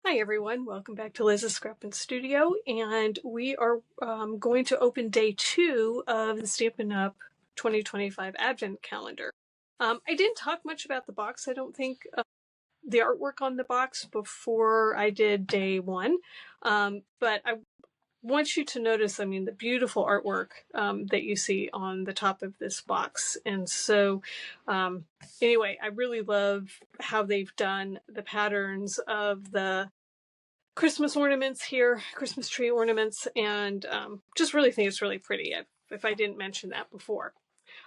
Hi everyone, welcome back to Liz's Scrapbook Studio, and we are going to open day 2 of the Stampin' Up! 2025 Advent Calendar. I didn't talk much about the box, I don't think, the artwork on the box before I did day 1, but I want you to notice, the beautiful artwork that you see on the top of this box. And so anyway, I really love how they've done the patterns of the Christmas ornaments here, Christmas tree ornaments, and just really think it's really pretty, if I didn't mention that before.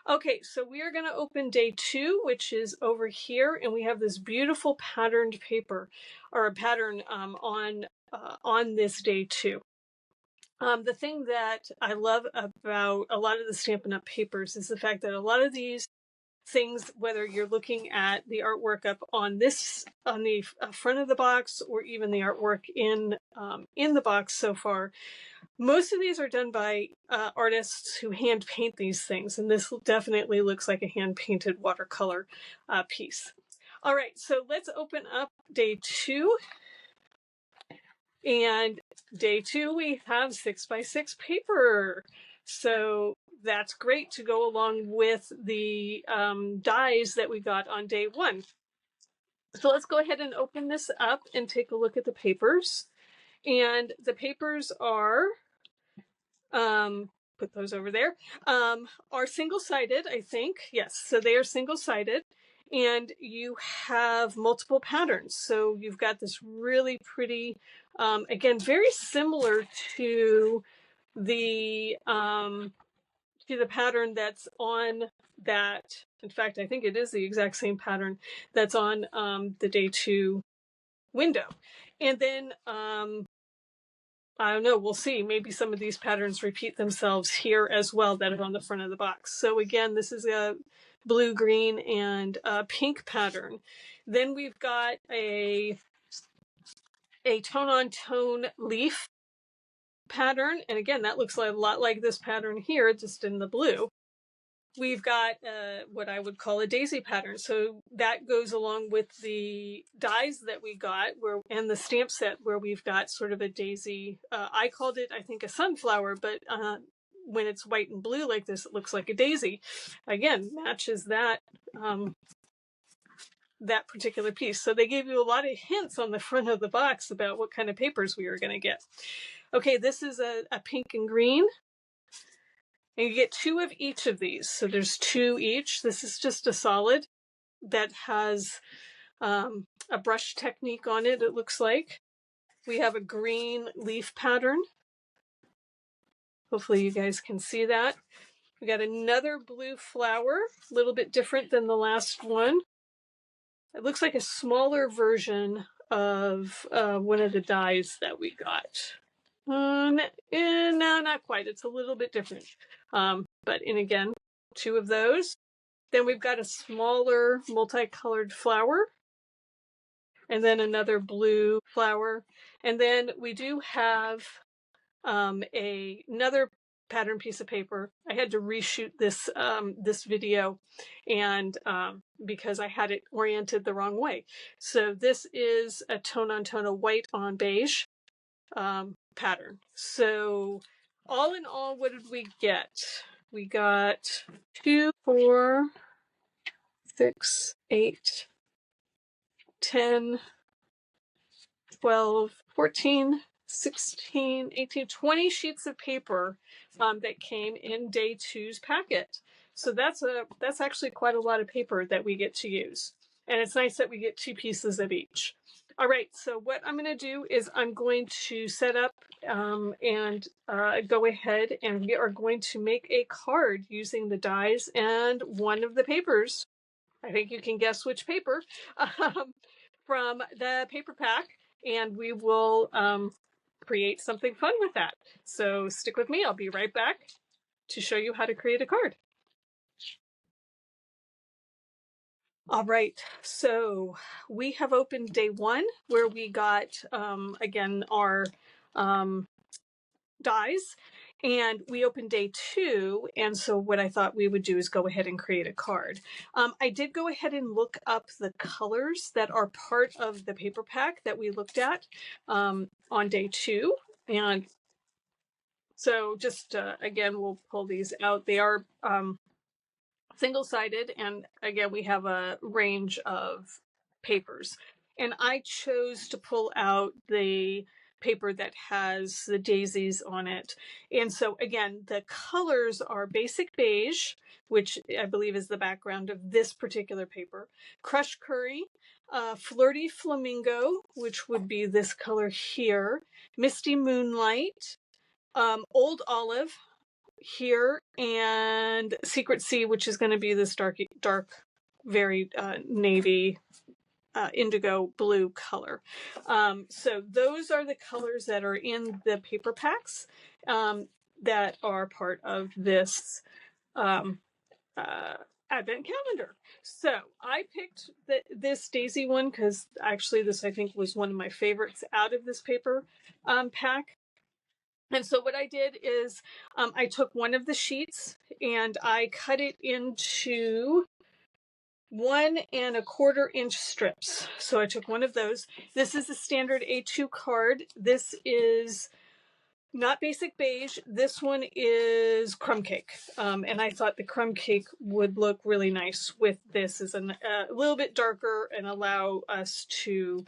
Okay, so we are going to open day 2, which is over here, and we have this beautiful patterned paper, or a pattern on this day 2. The thing that I love about a lot of the Stampin' Up! Papers is the fact that a lot of these things, whether you're looking at the artwork up on the front of the box, or even the artwork in the box so far, most of these are done by artists who hand paint these things, and this definitely looks like a hand painted watercolor piece. All right, so let's open up day 2. And day 2 we have 6x6 paper, so that's great to go along with the dies that we got on day 1. So let's go ahead and open this up and take a look at the papers. And the papers are, put those over there, are single-sided, I think. Yes, so they are single-sided. And you have multiple patterns. So you've got this really pretty, again, very similar to the pattern that's on that. In fact, I think it is the exact same pattern that's on the day 2 window. And then, I don't know, we'll see. Maybe some of these patterns repeat themselves here as well that are on the front of the box. So again, this is a blue, green, and pink pattern. Then we've got a tone-on-tone leaf pattern. And again, that looks a lot like this pattern here, just in the blue. We've got what I would call a daisy pattern. So that goes along with the dies that we got, and the stamp set, where we've got sort of a daisy. I called it, I think, a sunflower, but when it's white and blue like this, it looks like a daisy. Again, matches that that particular piece. So they gave you a lot of hints on the front of the box about what kind of papers we were going to get. Okay, this is a pink and green. And you get 2 of each of these. So there's 2 each. This is just a solid that has a brush technique on it, it looks like. We have a green leaf pattern. Hopefully you guys can see that. We got another blue flower, a little bit different than the last one. It looks like a smaller version of one of the dies that we got. No, not quite. It's a little bit different. But again, 2 of those. Then we've got a smaller multicolored flower, and then another blue flower. And then we do have another pattern piece of paper. I had to reshoot this this video, and because I had it oriented the wrong way. So this is a tone-on-tone, a white on beige pattern. So all in all, what did we get? We got 2, 4, 6, 8, 10, 12, 14, 16, 18, 20 sheets of paper that came in day 2's packet. So that's actually quite a lot of paper that we get to use. And it's nice that we get 2 pieces of each. All right, so what I'm going to do is I'm going to set up and go ahead, and we are going to make a card using the dies and one of the papers. I think you can guess which paper from the paper pack, and we will create something fun with that. So stick with me. I'll be right back to show you how to create a card. All right, so we have opened day 1, where we got, again, our dies. And we opened day 2, and so what I thought we would do is go ahead and create a card. I did go ahead and look up the colors that are part of the paper pack that we looked at on day 2. And so just, again, we'll pull these out. They are single-sided, and again, we have a range of papers. And I chose to pull out the paper that has the daisies on it. And so again, the colors are basic beige, which I believe is the background of this particular paper, crushed curry, flirty flamingo, which would be this color here, misty moonlight, old olive here, and secret sea, which is going to be this dark, very navy indigo blue color. So those are the colors that are in the paper packs that are part of this advent calendar. So I picked this daisy one because actually this I think was one of my favorites out of this paper pack. And so what I did is I took one of the sheets and I cut it into 1 1/4 inch strips. So I took one of those. This is a standard A2 card. This is not basic beige. This one is crumb cake. And I thought the crumb cake would look really nice with this as a little bit darker and allow us to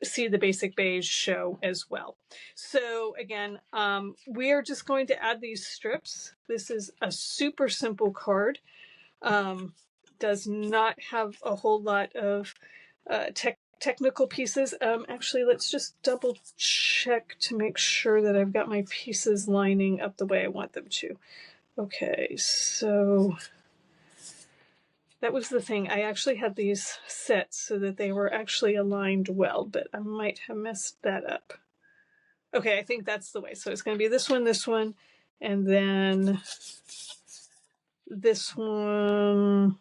see the basic beige show as well. So again, we are just going to add these strips. This is a super simple card. Does not have a whole lot of technical pieces. Actually, let's just double check to make sure that I've got my pieces lining up the way I want them to. Okay, so that was the thing. I actually had these set so that they were actually aligned well, but I might have messed that up. Okay, I think that's the way. So it's going to be this one, and then this one.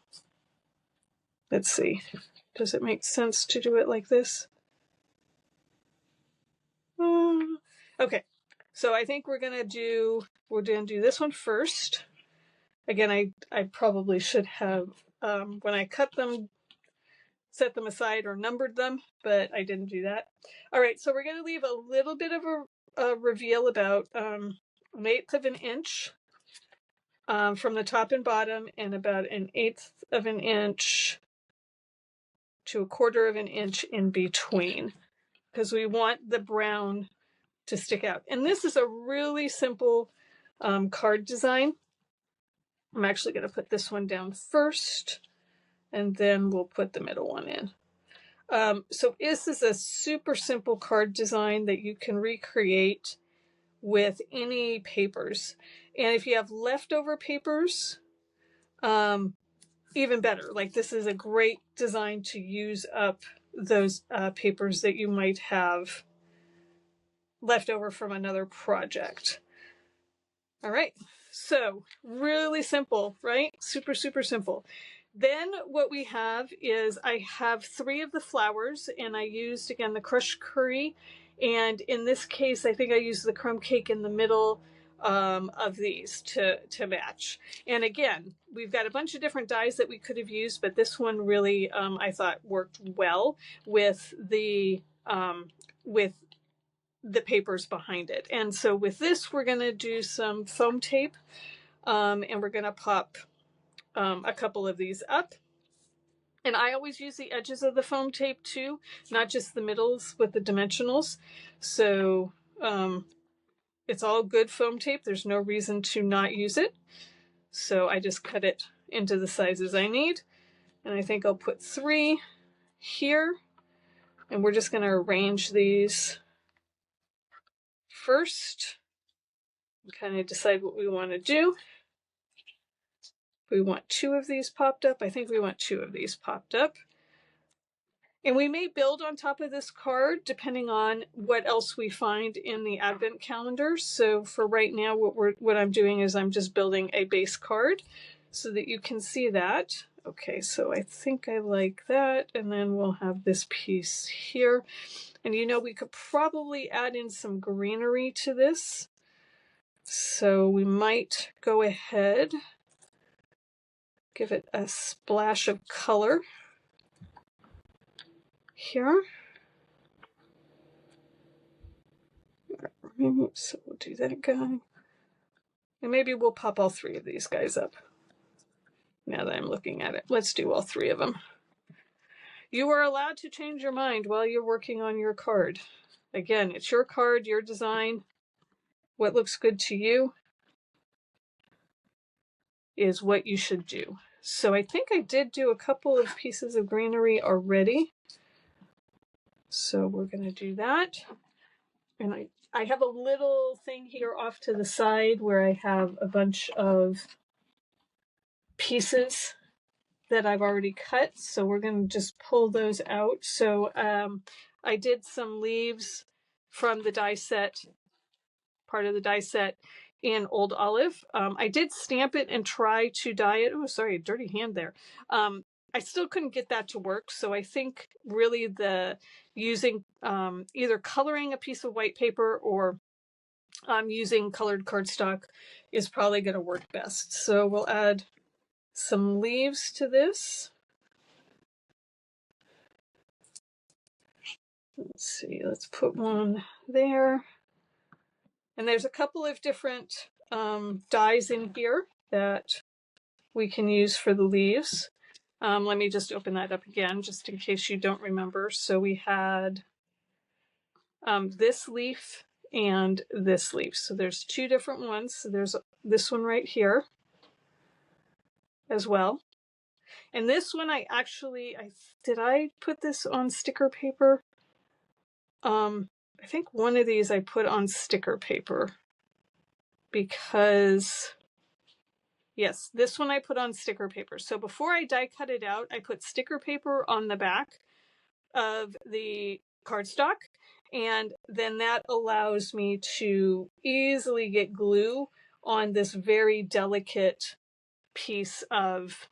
Let's see. Does it make sense to do it like this? Okay, so I think we're gonna do this one first. Again, I probably should have when I cut them, set them aside or numbered them, but I didn't do that. All right, so we're gonna leave a little bit of a reveal about 1/8 of an inch from the top and bottom, and about 1/8 of an inch to 1/4 of an inch in between, because we want the brown to stick out. And this is a really simple card design. I'm actually going to put this one down first, and then we'll put the middle one in. So this is a super simple card design that you can recreate with any papers. And if you have leftover papers, even better. Like, this is a great design to use up those papers that you might have left over from another project. All right, so really simple, right? Super, super simple. Then what we have is I have 3 of the flowers, and I used, again, the crushed curry. And in this case, I think I used the crumb cake in the middle of these to match. And again, we've got a bunch of different dyes that we could have used, but this one really, I thought, worked well with the papers behind it. And so with this, we're going to do some foam tape, and we're going to pop a couple of these up. And I always use the edges of the foam tape too, not just the middles with the dimensionals. So it's all good foam tape. There's no reason to not use it. So I just cut it into the sizes I need. And I think I'll put 3 here. And we're just going to arrange these first. Kind of decide what we want to do. We want 2 of these popped up. I think we want 2 of these popped up. And we may build on top of this card depending on what else we find in the advent calendar. So for right now, what I'm doing is I'm just building a base card so that you can see that. Okay, so I think I like that. And then we'll have this piece here. And you know, we could probably add in some greenery to this. So we might go ahead, give it a splash of color here. So we'll do that guy. And maybe we'll pop all three of these guys up. Now that I'm looking at it, let's do all three of them. You are allowed to change your mind while you're working on your card. Again, it's your card, your design. What looks good to you is what you should do. So I think I did do a couple of pieces of greenery already. So we're going to do that. And I have a little thing here off to the side where I have a bunch of pieces that I've already cut. So we're going to just pull those out. So I did some leaves from the die set, part of the die set in Old Olive. I did stamp it and try to dye it. Oh, sorry, dirty hand there. I still couldn't get that to work. So I think really the using either coloring a piece of white paper or using colored cardstock is probably going to work best. So we'll add some leaves to this. Let's see, let's put one there. And there's a couple of different dyes in here that we can use for the leaves. Let me just open that up again, just in case you don't remember. So we had this leaf and this leaf. So there's two different ones. So there's this one right here as well. And this one did I put this on sticker paper? I think one of these I put on sticker paper because, yes, this one I put on sticker paper. So before I die cut it out, I put sticker paper on the back of the cardstock, and then that allows me to easily get glue on this very delicate piece of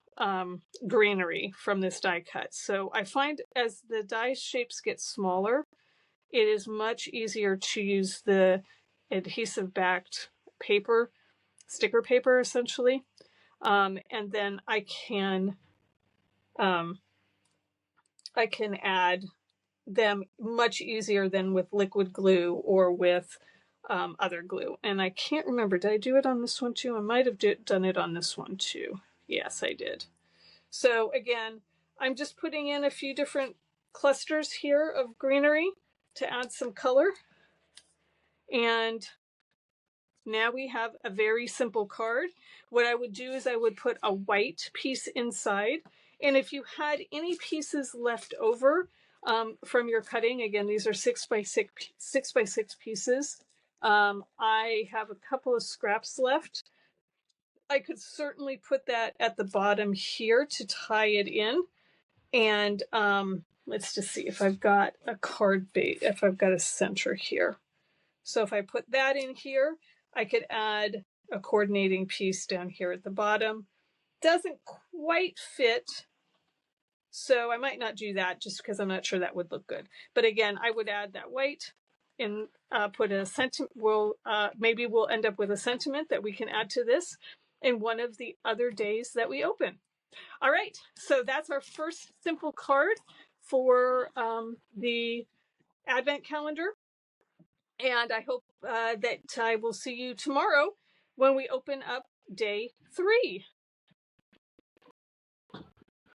greenery from this die cut. So I find as the die shapes get smaller, it is much easier to use the adhesive backed paper, sticker paper essentially, and then I can add them much easier than with liquid glue or with other glue. And I can't remember, did I do it on this one too? I might have done it on this one too. Yes, I did. So again, I'm just putting in a few different clusters here of greenery to add some color. And now we have a very simple card. What I would do is I would put a white piece inside. And if you had any pieces left over from your cutting, again, these are 6x6 pieces. I have a couple of scraps left. I could certainly put that at the bottom here to tie it in. And let's just see if I've got a card base, if I've got a center here. So if I put that in here, I could add a coordinating piece down here at the bottom. Doesn't quite fit, so I might not do that just because I'm not sure that would look good. But again, I would add that white and put a sentiment. Maybe we'll end up with a sentiment that we can add to this in one of the other days that we open. All right, so that's our first simple card for the Advent calendar. And I hope that I will see you tomorrow when we open up day 3.